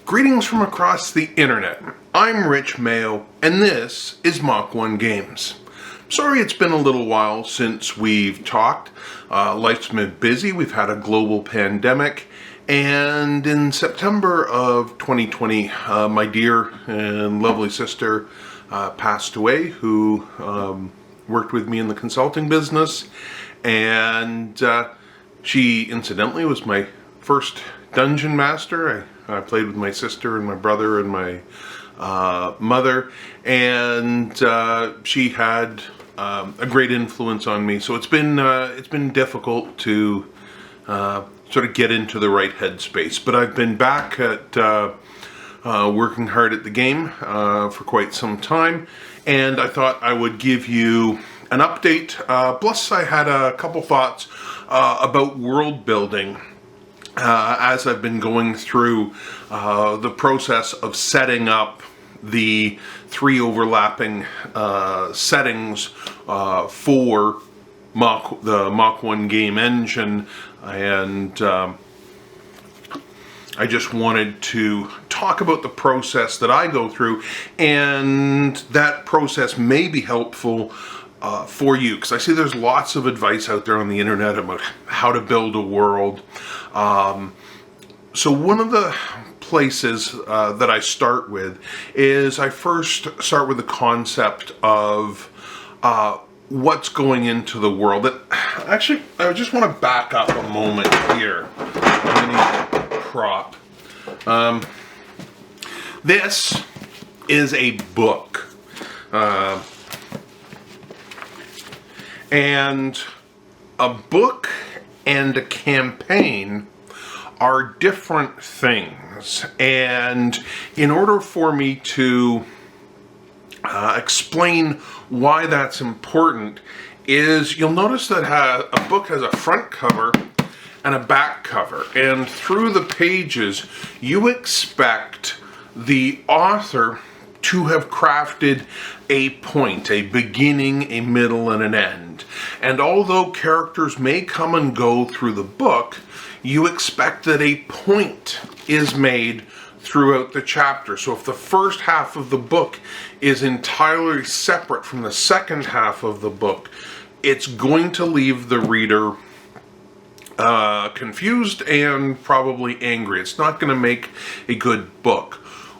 Greetings from across the internet. I'm Rich Mayo, and this is Mach 1 Games. Sorry it's been a little while since we've talked. Life's been busy, we've had a global pandemic, and in September of 2020, my dear and lovely sister passed away, who worked with me in the consulting business, and she incidentally was my first dungeon master. I played with my sister and my brother and my mother, and she had a great influence on me. So it's been difficult to sort of get into the right headspace. But I've been back at working hard at the game for quite some time, and I thought I would give you an update. Plus, I had a couple thoughts about world building. As I've been going through the process of setting up the 3 overlapping settings for the Mach 1 game engine, and I just wanted to talk about the process that I go through, and that process may be helpful for you, because I see there's lots of advice out there on the internet about how to build a world. So one of the places that I start with is I first start with the concept of what's going into the world. And actually, I just want to back up a moment here. I'm going to need a prop. This is a book. And a book and a campaign are different things. And in order for me to explain why that's important, is you'll notice that a book has a front cover and a back cover. And through the pages, you expect the author to have crafted a point, a beginning, a middle, and an end. And although characters may come and go through the book, you expect that a point is made throughout the chapter. So if the first half of the book is entirely separate from the second half of the book, it's going to leave the reader confused and probably angry. It's not going to make a good book.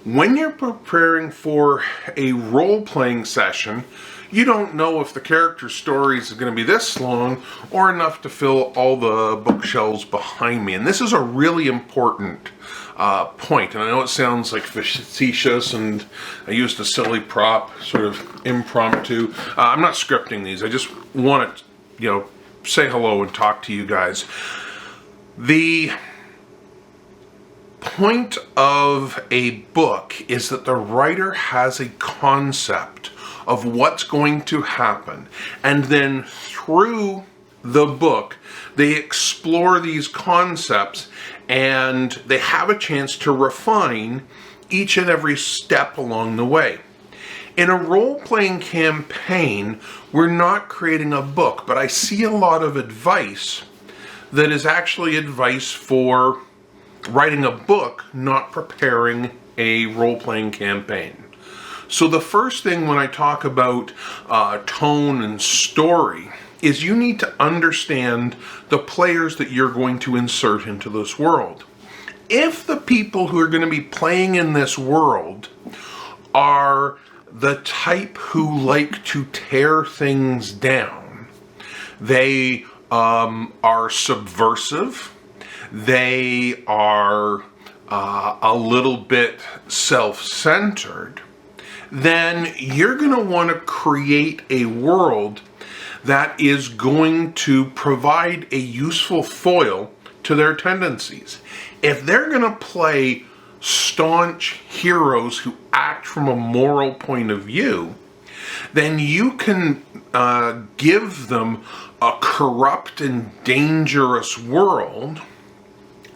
When you're preparing for a role-playing session, you don't know if the character's story is going to be this long or enough to fill all the bookshelves behind me. And this is a really important point. And I know it sounds like facetious, and I used a silly prop, sort of impromptu. I'm not scripting these. I just want to, say hello and talk to you guys. The point of a book is that the writer has a concept of what's going to happen, and then through the book they explore these concepts, and they have a chance to refine each and every step along the way. In a role-playing campaign, we're not creating a book, but I see a lot of advice that is actually advice for writing a book, not preparing a role-playing campaign. So the first thing when I talk about tone and story is you need to understand the players that you're going to insert into this world. If the people who are going to be playing in this world are the type who like to tear things down, they are subversive, they are a little bit self-centered, then you're going to want to create a world that is going to provide a useful foil to their tendencies. If they're going to play staunch heroes who act from a moral point of view, then you can give them a corrupt and dangerous world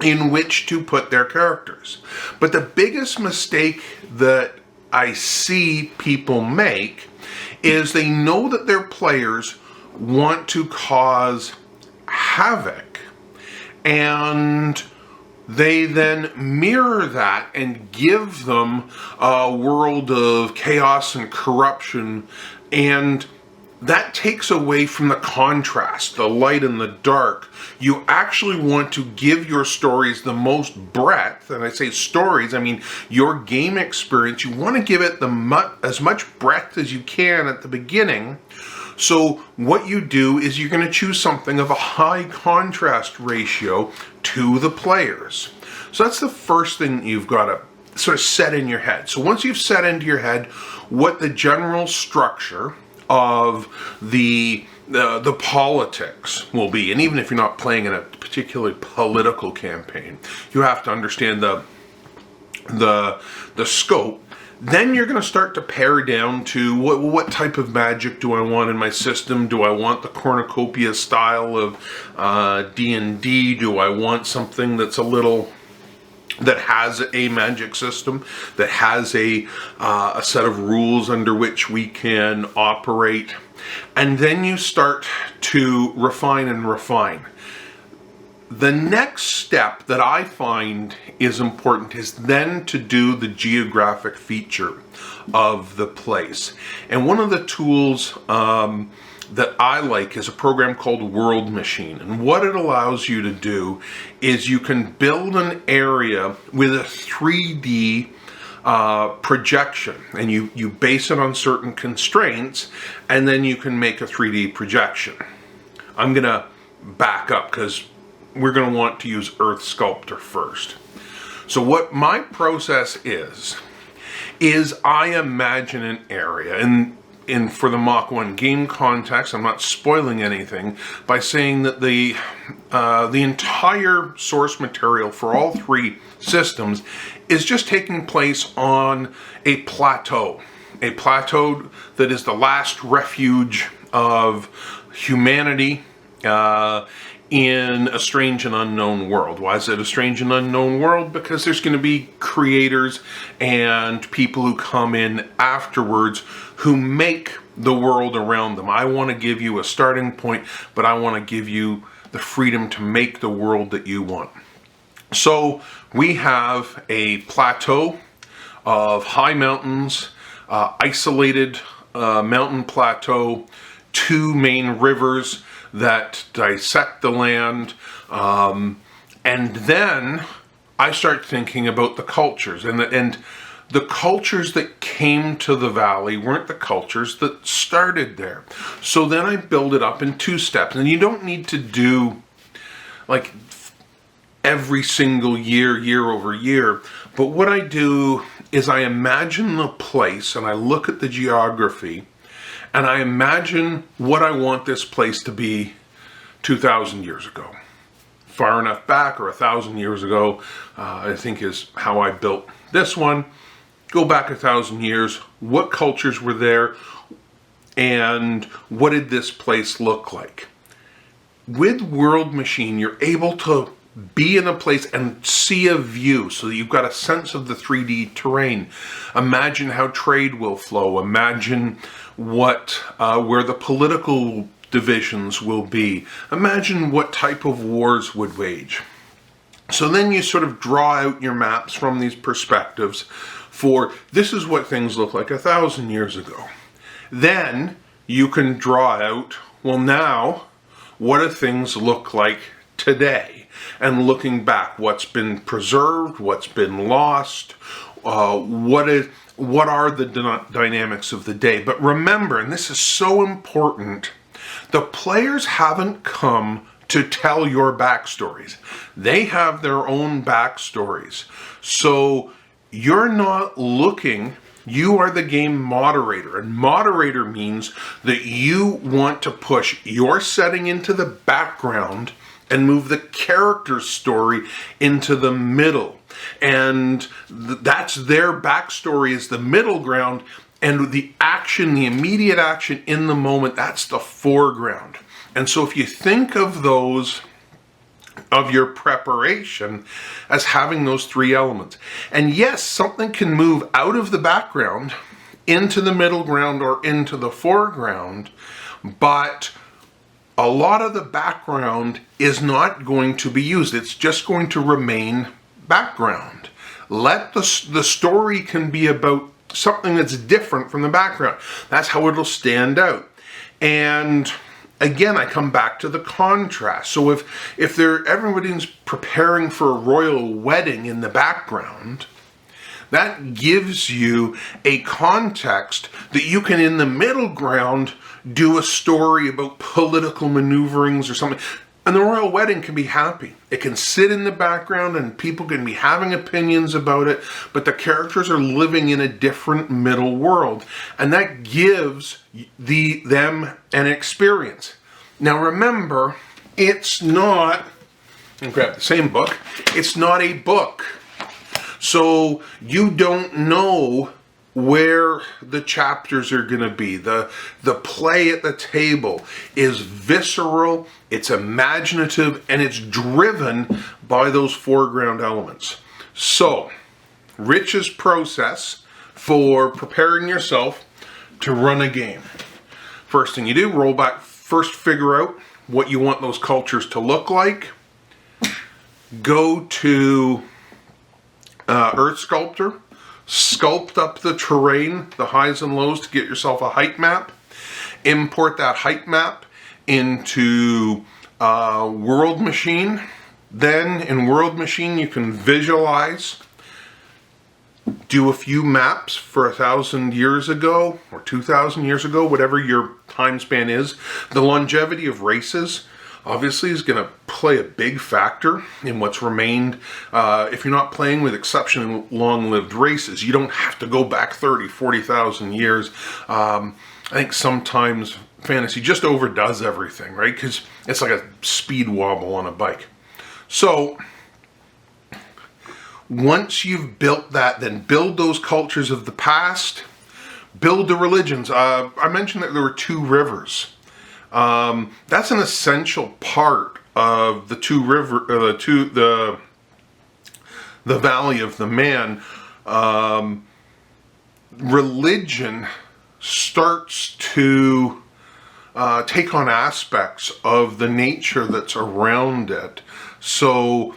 in which to put their characters. But the biggest mistake that I see people make is they know that their players want to cause havoc, and they then mirror that and give them a world of chaos and corruption, and that takes away from the contrast, the light and the dark. You actually want to give your stories the most breadth, and I say stories, I mean your game experience. You want to give it as much breadth as you can at the beginning. So what you do is you're going to choose something of a high contrast ratio to the players. So that's the first thing you've got to sort of set in your head. So once you've set into your head what the general structure of the politics will be, and even if you're not playing in a particularly political campaign, you have to understand the scope. Then you're going to start to pare down to what type of magic do I want in my system? Do I want the cornucopia style of D&D? Do I want something that's that has a magic system, that has a set of rules under which we can operate? And then you start to refine and refine. The next step that I find is important is then to do the geographic feature of the place. And one of the tools that I like is a program called World Machine. And what it allows you to do is you can build an area with a 3D projection, and you base it on certain constraints, and then you can make a 3D projection. I'm going to back up because we're going to want to use Earth Sculptor first. So what my process is I imagine an area, and for the Mach 1 game context, I'm not spoiling anything by saying that the entire source material for all three systems is just taking place on a plateau that is the last refuge of humanity in a strange and unknown world. Why is it a strange and unknown world? Because there's going to be creators and people who come in afterwards who make the world around them. I want to give you a starting point, but I want to give you the freedom to make the world that you want. So we have a plateau of high mountains, isolated mountain plateau, two main rivers that dissect the land, and then I start thinking about the cultures, and the cultures that came to the valley weren't the cultures that started there. So then I build it up in 2 steps, and you don't need to do like every single year over year, but what I do is I imagine the place and I look at the geography and I imagine what I want this place to be 2,000 years ago. Far enough back, or 1,000 years ago, I think is how I built this one. Go back 1,000 years, what cultures were there, and what did this place look like? With World Machine, you're able to be in a place and see a view so that you've got a sense of the 3D terrain. Imagine how trade will flow. Imagine where the political divisions will be. Imagine what type of wars would wage. So then you sort of draw out your maps from these perspectives for this is what things look like 1,000 years ago. Then you can draw out, well, now what do things look like today? And looking back, what's been preserved, what's been lost, what are the dynamics of the day? But remember, and this is so important, the players haven't come to tell your backstories. They have their own backstories. So you're not looking, you are the game moderator. And moderator means that you want to push your setting into the background and move the character's story into the middle. And that's their backstory is the middle ground, and the action, the immediate action in the moment, that's the foreground. And so if you think of those, of your preparation as having those 3 elements. And yes, something can move out of the background into the middle ground or into the foreground, but a lot of the background is not going to be used. It's just going to remain background. Let the story can be about something that's different from the background. That's how it'll stand out. And again, I come back to the contrast. So if everybody's preparing for a royal wedding in the background, that gives you a context that you can, in the middle ground, do a story about political maneuverings or something. And the royal wedding can be happy. It can sit in the background and people can be having opinions about it, but the characters are living in a different middle world. And that gives them an experience. Now remember, it's not, and grab the same book, it's not a book. So you don't know where the chapters are going to be. The play at the table is visceral, it's imaginative, and it's driven by those foreground elements. So, Rich's process for preparing yourself to run a game. First thing you do, roll back, first figure out what you want those cultures to look like. Go to Earth Sculptor. Sculpt up the terrain, the highs and lows, to get yourself a height map. Import that height map into World Machine. Then in World Machine you can visualize, do a few maps for 1,000 years ago or 2,000 years ago, whatever your time span is. The longevity of races obviously is going to play a big factor in what's remained. If you're not playing with exceptionally long-lived races, you don't have to go back 30, 40,000 years. I think sometimes fantasy just overdoes everything, right? Because it's like a speed wobble on a bike. So once you've built that, then build those cultures of the past, build the religions. I mentioned that there were 2 rivers. That's an essential part of the the Valley of the Man. Religion starts to take on aspects of the nature that's around it. So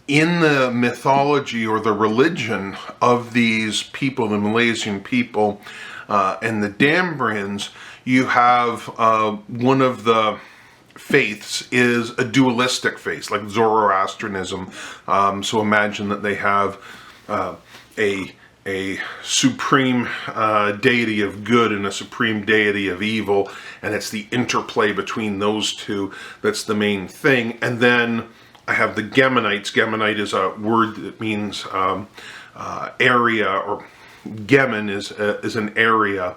in the mythology or the religion of these people, the Malaysian people and the Dambrians, you have one of the faiths is a dualistic faith, like Zoroastrianism. So imagine that they have a supreme deity of good and a supreme deity of evil, and it's the interplay between those two that's the main thing. And then I have the Geminites. Geminite is a word that means area, or Gemin is an area,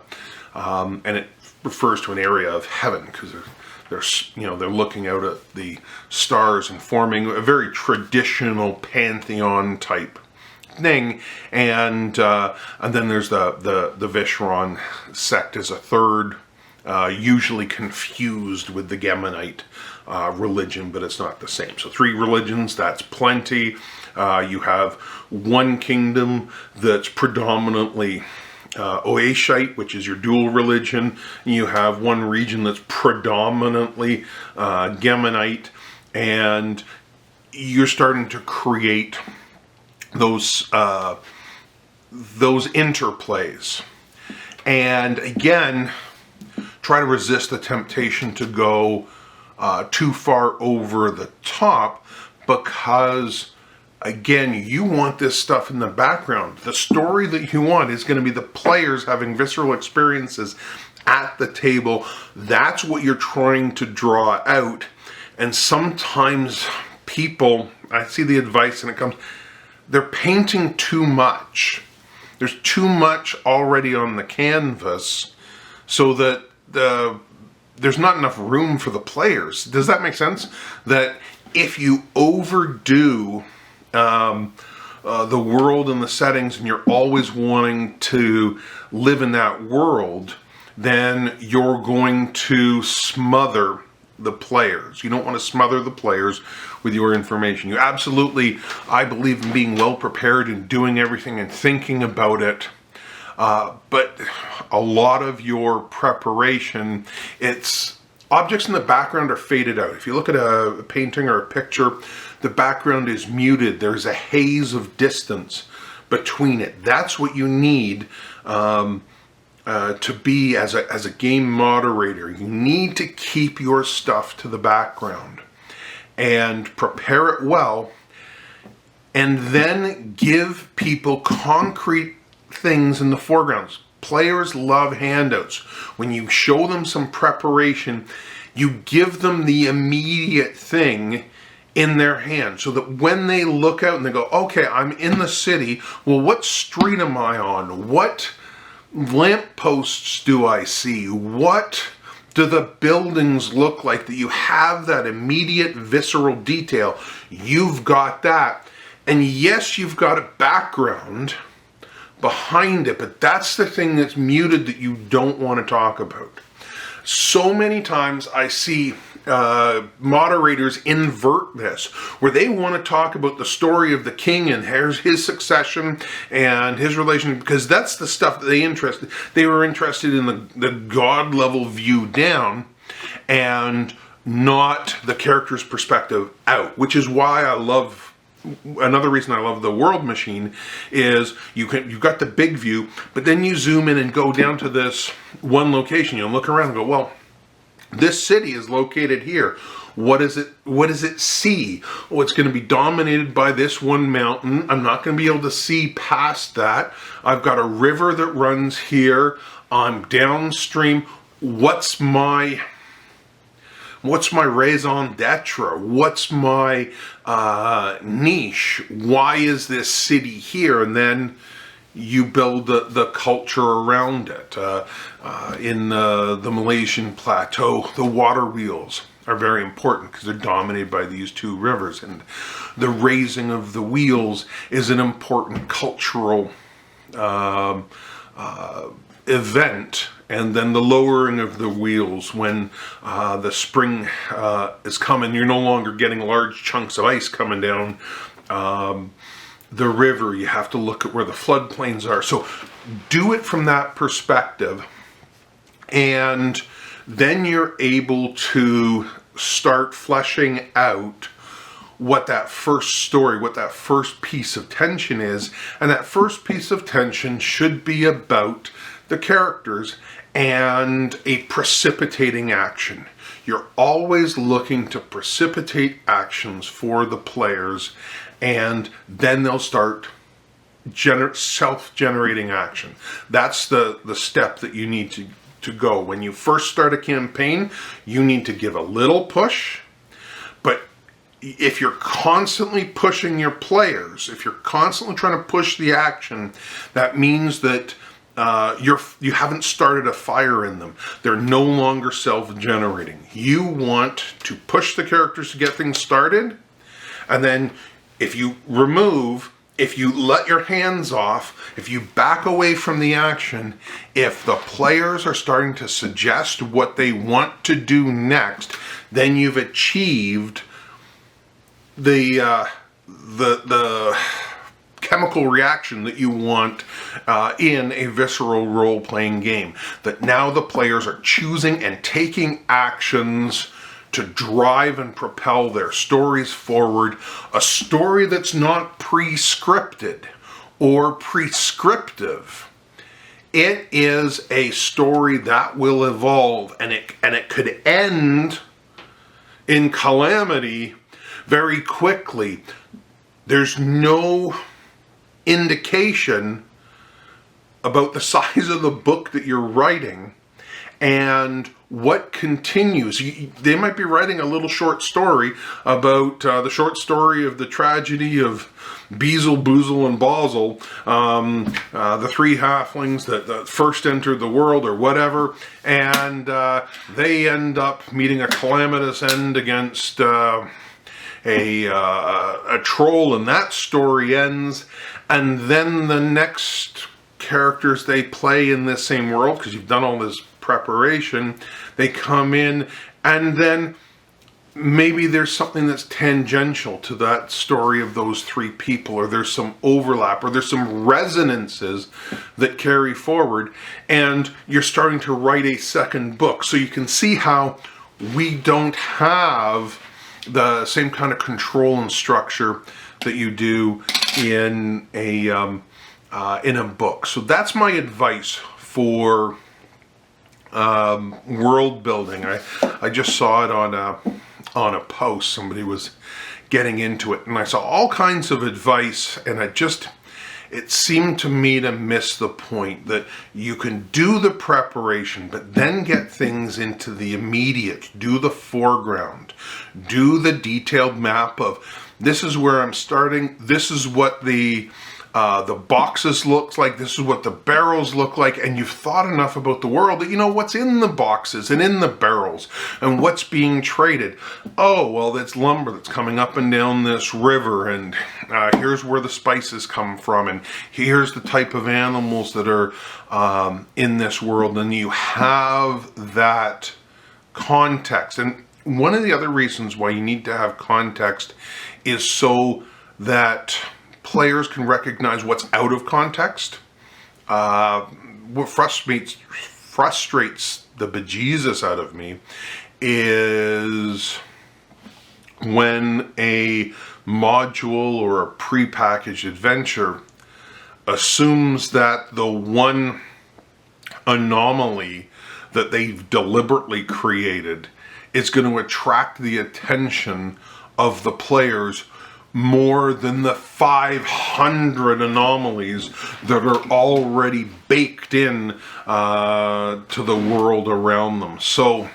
and it refers to an area of heaven, because they're looking out at the stars and forming a very traditional pantheon type thing. And then there's the Vishron sect as a third, usually confused with the Geminite religion, but it's not the same. So 3 religions, that's plenty. You have one kingdom that's predominantly Oeshite, which is your dual religion. You have one region that's predominantly Geminite, and you're starting to create those interplays. And again, try to resist the temptation to go too far over the top, because again, you want this stuff in the background. The story that you want is going to be the players having visceral experiences at the table. That's what you're trying to draw out. And sometimes people, I see the advice and it comes, they're painting too much. There's too much already on the canvas, so that there's not enough room for the players. Does that make sense? That if you overdo the world and the settings, and you're always wanting to live in that world, then you're going to smother the players. You don't want to smother the players with your information. You absolutely, I believe in being well prepared and doing everything and thinking about it. But a lot of your preparation, it's objects in the background are faded out. If you look at a painting or a picture, the background is muted. There's a haze of distance between it. That's what you need to be as a game moderator. You need to keep your stuff to the background and prepare it well, and then give people concrete things in the foregrounds. Players love handouts. When you show them some preparation, you give them the immediate thing in their hand, so that when they look out and they go, okay, I'm in the city, well, what street am I on? What lampposts do I see? What do the buildings look like? That you have that immediate visceral detail. You've got that. And yes, you've got a background behind it, but that's the thing that's muted that you don't want to talk about. So many times I see moderators invert this, where they want to talk about the story of the king and his succession and his relation, because that's the stuff that they were interested in, the God level view down, and not the character's perspective out, which is why I love. Another reason I love the World Machine is you've got the big view, but then you zoom in and go down to this one location. You look around and go, well, this city is located here. What does it see? Oh, it's going to be dominated by this one mountain. I'm not going to be able to see past that. I've got a river that runs here. I'm downstream. What's my raison d'etre? What's my niche? Why is this city here? And then you build the culture around it. In the Malaysian plateau, the water wheels are very important because they're dominated by these two rivers. And the raising of the wheels is an important cultural event. And then the lowering of the wheels when the spring is coming. You're no longer getting large chunks of ice coming down the river. You have to look at where the floodplains are. So do it from that perspective. And then you're able to start fleshing out what that first story, what that first piece of tension is. And that first piece of tension should be about the characters and a precipitating action. You're always looking to precipitate actions for the players, and then they'll start self-generating action. That's the step that you need to go. When you first start a campaign, you need to give a little push, but if you're constantly pushing your players, if you're constantly trying to push the action, that means that you haven't started a fire in them. They're no longer self-generating. You want to push the characters to get things started, and then if you let your hands off, if you back away from the action, if the players are starting to suggest what they want to do next, then you've achieved the chemical reaction that you want in a visceral role-playing game. That now the players are choosing and taking actions to drive and propel their stories forward. A story that's not pre-scripted or prescriptive. It is a story that will evolve, and it could end in calamity very quickly. There's no indication about the size of the book that you're writing and what continues. They might be writing a little short story about the short story of the tragedy of Beezle, Boozle, and Bozzle, the three halflings that first entered the world or whatever, and they end up meeting a calamitous end against a troll, and that story ends, and then the next characters they play in this same world, because you've done all this preparation, they come in, and then maybe there's something that's tangential to that story of those three people, or there's some overlap, or there's some resonances that carry forward, and you're starting to write a second book. So you can see how we don't have the same kind of control and structure that you do in a book. So that's my advice for world building. I just saw it on a post. Somebody was getting into it, and I saw all kinds of advice, and it seemed to me to miss the point that you can do the preparation, but then get things into the immediate, do the foreground, do the detailed map of this is where I'm starting, this is what the boxes look like, this is what the barrels look like, and you've thought enough about the world that you know what's in the boxes and in the barrels and what's being traded. Oh, well, that's lumber that's coming up and down this river, and here's where the spices come from, and here's the type of animals that are in this world, and you have that context. And one of the other reasons why you need to have context is so that players can recognize what's out of context. What frustrates the bejesus out of me is when a module or a prepackaged adventure assumes that the one anomaly that they've deliberately created is going to attract the attention of the players more than the 500 anomalies that are already baked in to the world around them. So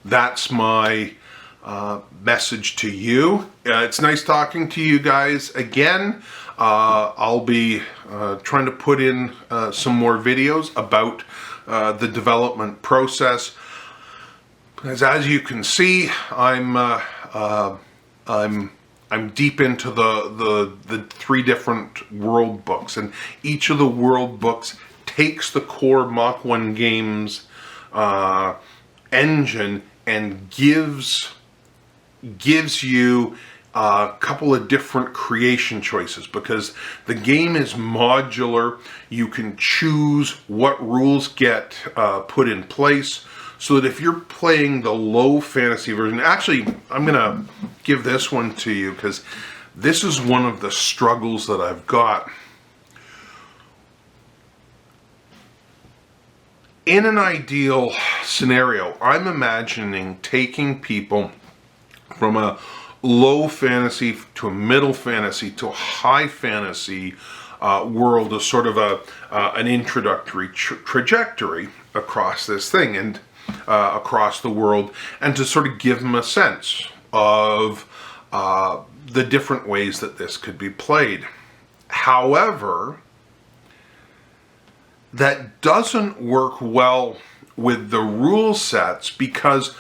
that's my message to you. It's nice talking to you guys again. I'll be trying to put in some more videos about the development process, because as you can see, I'm deep into the 3 different world books, and each of the world books takes the core Mach 1 Games engine and gives you a couple of different creation choices, because the game is modular. You can choose what rules get put in place, so that if you're playing the low fantasy version, actually, I'm going to give this one to you because this is one of the struggles that I've got. In an ideal scenario, I'm imagining taking people from a low fantasy to a middle fantasy to a high fantasy world as sort of an introductory trajectory across this thing and across the world, and to sort of give them a sense of the different ways that this could be played. However, that doesn't work well with the rule sets, because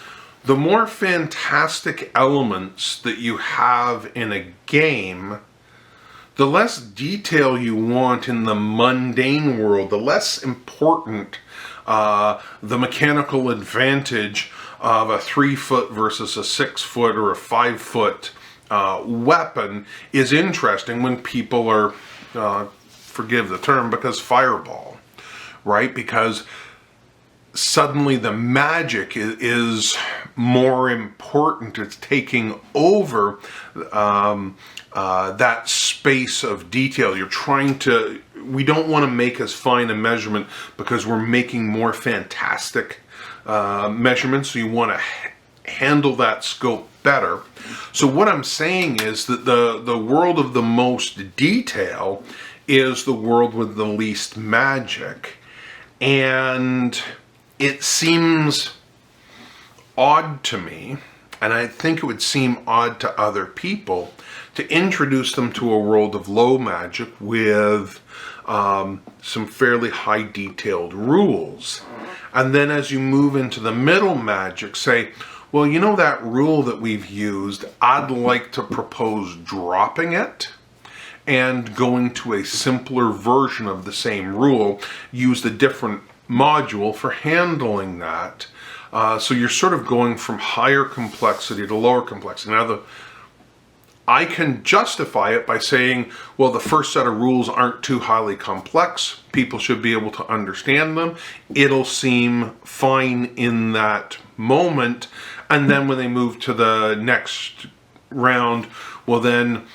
the more fantastic elements that you have in a game, the less detail you want in the mundane world, the less important the mechanical advantage of a 3-foot versus a 6-foot or a 5-foot weapon is interesting when people are, forgive the term, because fireball, right? Because suddenly the magic is more important. It's taking over that space of detail. We don't want to make as fine a measurement because we're making more fantastic measurements, so you want to handle that scope better. So what I'm saying is that the world of the most detail is the world with the least magic, and it seems odd to me, and I think it would seem odd to other people, to introduce them to a world of low magic with some fairly high detailed rules. And then as you move into the middle magic, say, well, you know that rule that we've used, I'd like to propose dropping it and going to a simpler version of the same rule, use a different module for handling that. So you're sort of going from higher complexity to lower complexity. Now, I can justify it by saying, well, the first set of rules aren't too highly complex. People should be able to understand them. It'll seem fine in that moment. And then when they move to the next round, well, then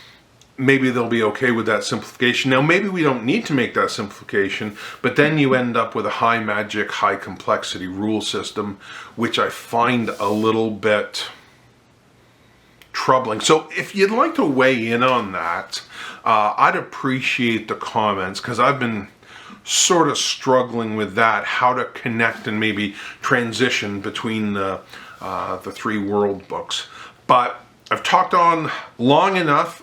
maybe they'll be okay with that simplification. Now, maybe we don't need to make that simplification, but then you end up with a high magic, high complexity rule system, which I find a little bit troubling. So if you'd like to weigh in on that, I'd appreciate the comments, because I've been sort of struggling with that, how to connect and maybe transition between the three world books. But I've talked on long enough.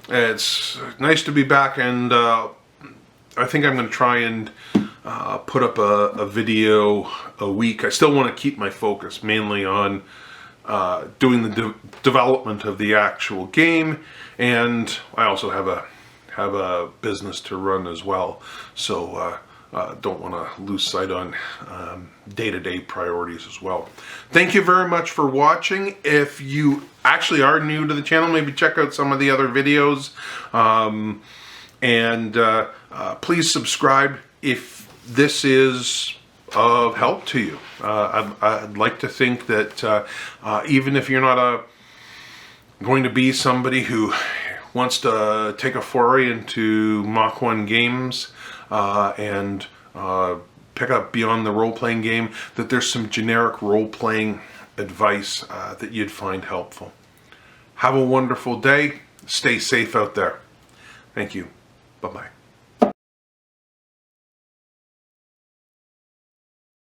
It's nice to be back, and I think I'm going to try and put up a video a week. I still want to keep my focus mainly on doing the development of the actual game, and I also have a business to run as well, so don't want to lose sight on day-to-day priorities as well. Thank you very much for watching. If you actually are new to the channel, maybe check out some of the other videos, and please subscribe if this is of help to you. I'd like to think that even if you're not going to be somebody who wants to take a foray into Mach 1 games and pick up beyond the role-playing game, that there's some generic role-playing advice that you'd find helpful. Have a wonderful day. Stay safe out there. Thank you. Bye-bye.